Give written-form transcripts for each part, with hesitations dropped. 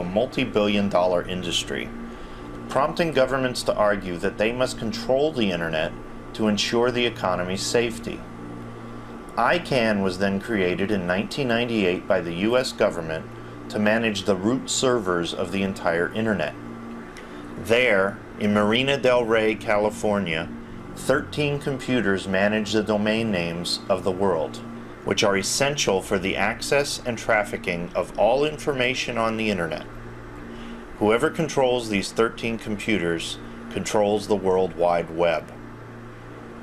a multi-billion-dollar industry, prompting governments to argue that they must control the internet to ensure the economy's safety. ICANN was then created in 1998 by the US government to manage the root servers of the entire internet. There, in Marina del Rey, California, 13 computers manage the domain names of the world, which are essential for the access and trafficking of all information on the internet. Whoever controls these 13 computers controls the World Wide Web.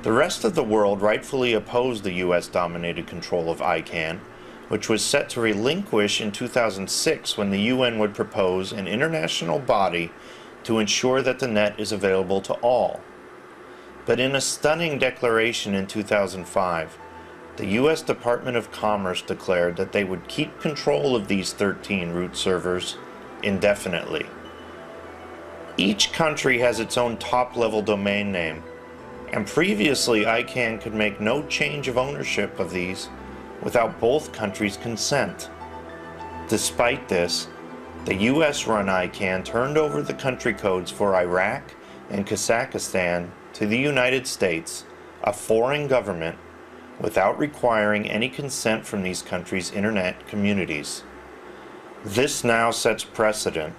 The rest of the world rightfully opposed the US-dominated control of ICANN, which was set to relinquish in 2006 when the UN would propose an international body to ensure that the net is available to all. But in a stunning declaration in 2005, the US Department of Commerce declared that they would keep control of these 13 root servers indefinitely. Each country has its own top-level domain name, and previously ICANN could make no change of ownership of these without both countries' consent. Despite this, the US-run ICANN turned over the country codes for Iraq and Kazakhstan to the United States, a foreign government, without requiring any consent from these countries' internet communities. This now sets precedent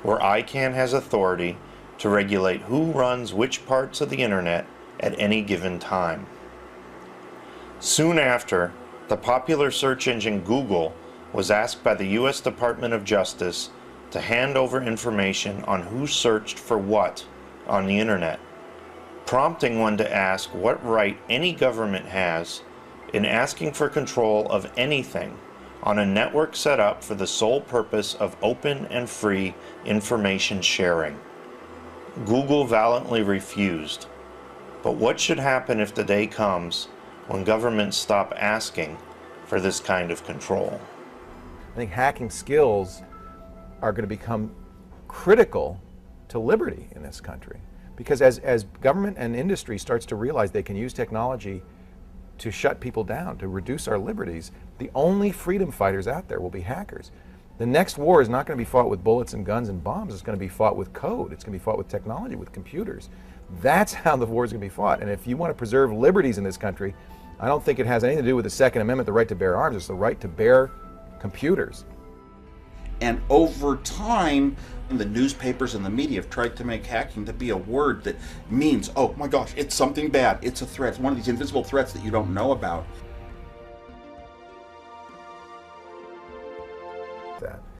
where ICANN has authority to regulate who runs which parts of the internet at any given time. Soon after, the popular search engine Google was asked by the US Department of Justice to hand over information on who searched for what on the internet, prompting one to ask what right any government has in asking for control of anything on a network set up for the sole purpose of open and free information sharing. Google valiantly refused. But what should happen if the day comes when governments stop asking for this kind of control? I think hacking skills are going to become critical to liberty in this country. Because as government and industry starts to realize they can use technology to shut people down, to reduce our liberties, the only freedom fighters out there will be hackers. The next war is not going to be fought with bullets and guns and bombs. It's going to be fought with code. It's going to be fought with technology, with computers. That's how the war is going to be fought. And if you want to preserve liberties in this country, I don't think it has anything to do with the Second Amendment, the right to bear arms. It's the right to bear computers. And over time, the newspapers and the media have tried to make hacking to be a word that means, oh my gosh, it's something bad, it's a threat, it's one of these invisible threats that you don't know about.